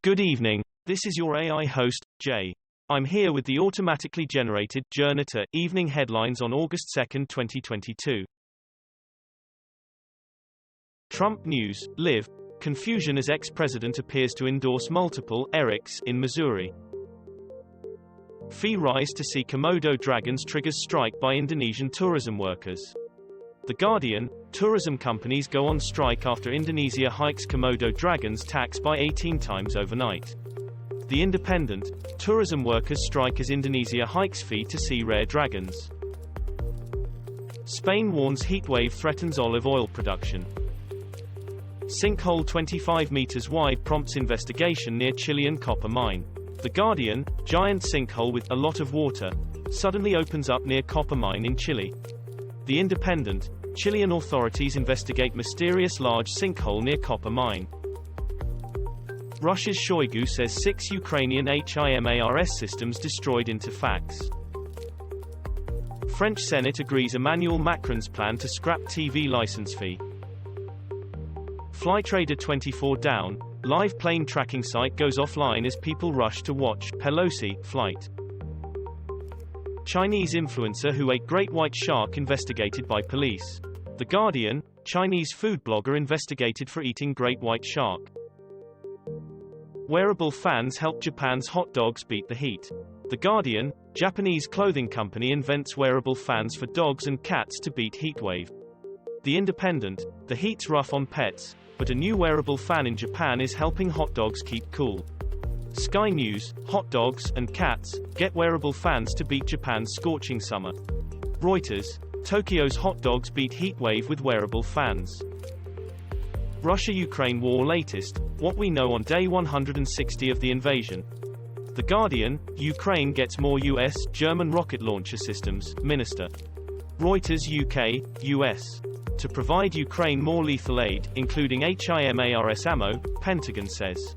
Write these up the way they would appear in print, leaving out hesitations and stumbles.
Good evening, this is your AI host, Jay. I'm here with the automatically generated Journato evening headlines on August 2, 2022. Trump News, Live. Confusion as ex-president appears to endorse multiple Erics in Missouri. Fee rise to see Komodo dragons triggers strike by Indonesian tourism workers. The Guardian, tourism companies go on strike after Indonesia hikes Komodo dragons tax by 18 times overnight. The Independent, tourism workers strike as Indonesia hikes fee to see rare dragons. Spain warns heatwave threatens olive oil production. Sinkhole 25 meters wide prompts investigation near Chilean copper mine. The Guardian, giant sinkhole with a lot of water suddenly opens up near copper mine in Chile. The Independent, Chilean authorities investigate mysterious large sinkhole near copper mine. Russia's Shoigu says 6 Ukrainian HIMARS systems destroyed interfax. French Senate agrees Emmanuel Macron's plan to scrap TV license fee. Flytrader 24 down, live plane tracking site goes offline as people rush to watch Pelosi flight. Chinese influencer who ate great white shark investigated by police. The Guardian, Chinese food blogger investigated for eating great white shark. Wearable fans help Japan's hot dogs beat the heat. The Guardian, Japanese clothing company invents wearable fans for dogs and cats to beat heatwave. The Independent, the heat's rough on pets, but a new wearable fan in Japan is helping hot dogs keep cool. Sky News, hot dogs and cats get wearable fans to beat Japan's scorching summer. Reuters, Tokyo's hot dogs beat heatwave with wearable fans. Russia-Ukraine war latest, what we know on day 160 of the invasion. The Guardian, Ukraine gets more US, German rocket launcher systems, Minister. Reuters UK, US. To provide Ukraine more lethal aid, including HIMARS ammo, Pentagon says.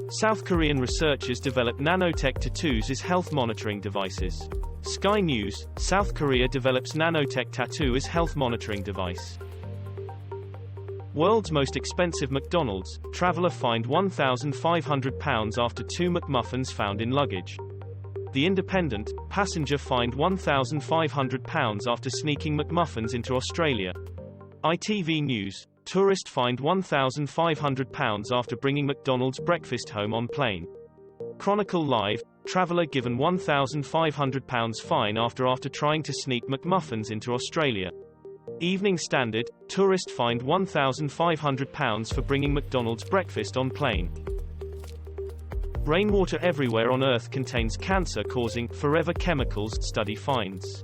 South Korean researchers develop nanotech tattoos as health monitoring devices. Sky News, South Korea develops nanotech tattoo as health monitoring device. World's most expensive McDonald's, traveler fined £1,500 after 2 McMuffins found in luggage. The Independent, passenger fined £1,500 after sneaking McMuffins into Australia. ITV News, tourist fined £1,500 after bringing McDonald's breakfast home on plane. Chronicle Live, traveller given £1,500 fine after trying to sneak McMuffins into Australia. Evening Standard, tourist fined £1,500 for bringing McDonald's breakfast on plane. Rainwater everywhere on Earth contains cancer-causing forever chemicals, study finds.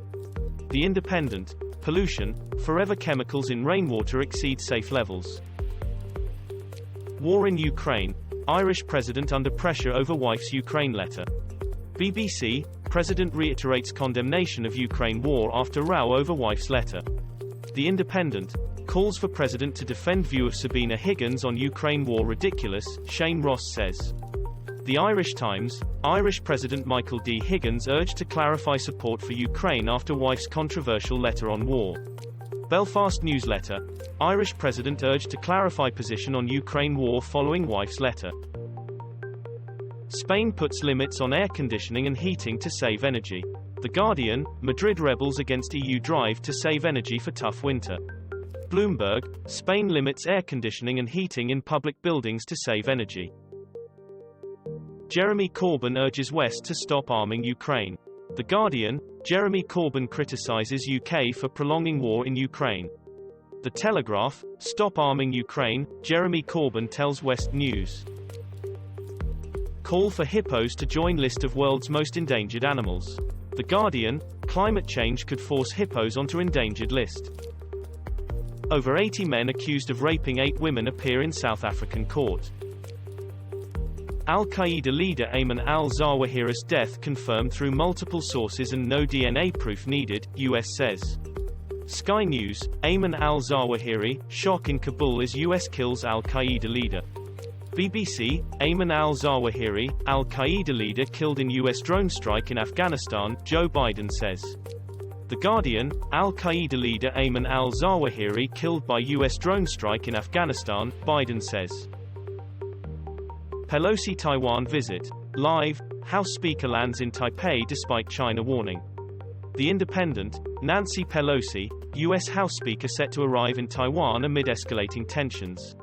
The Independent, pollution, forever chemicals in rainwater exceed safe levels. War in Ukraine, Irish president under pressure over wife's Ukraine letter. BBC, president reiterates condemnation of Ukraine war after row over wife's letter. The Independent, calls for president to defend view of Sabina Higgins on Ukraine war ridiculous, Shane Ross says. The Irish Times, Irish President Michael D. Higgins urged to clarify support for Ukraine after wife's controversial letter on war. Belfast Newsletter, Irish President urged to clarify position on Ukraine war following wife's letter. Spain puts limits on air conditioning and heating to save energy. The Guardian, Madrid rebels against EU drive to save energy for tough winter. Bloomberg, Spain limits air conditioning and heating in public buildings to save energy. Jeremy Corbyn urges West to stop arming Ukraine. The Guardian, Jeremy Corbyn criticizes UK for prolonging war in Ukraine. The Telegraph, stop arming Ukraine, Jeremy Corbyn tells West News. Call for hippos to join list of world's most endangered animals. The Guardian, climate change could force hippos onto endangered list. Over 80 men accused of raping 8 women appear in South African court. Al-Qaeda leader Ayman al-Zawahiri's death confirmed through multiple sources and no DNA proof needed, US says. Sky News, Ayman al-Zawahiri, shock in Kabul as US kills al-Qaeda leader. BBC, Ayman al-Zawahiri, al-Qaeda leader killed in US drone strike in Afghanistan, Joe Biden says. The Guardian, al-Qaeda leader Ayman al-Zawahiri killed by US drone strike in Afghanistan, Biden says. Pelosi Taiwan visit. Live, House Speaker lands in Taipei despite China warning. The Independent, Nancy Pelosi, U.S. House Speaker set to arrive in Taiwan amid escalating tensions.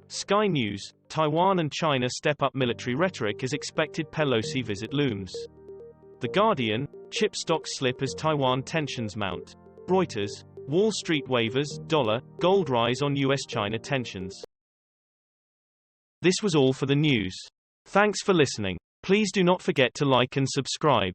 Sky News, Taiwan and China step up military rhetoric as expected Pelosi visit looms. The Guardian, chip stocks slip as Taiwan tensions mount. Reuters, Wall Street wavers, dollar, gold rise on U.S.-China tensions. This was all for the news. Thanks for listening. Please do not forget to like and subscribe.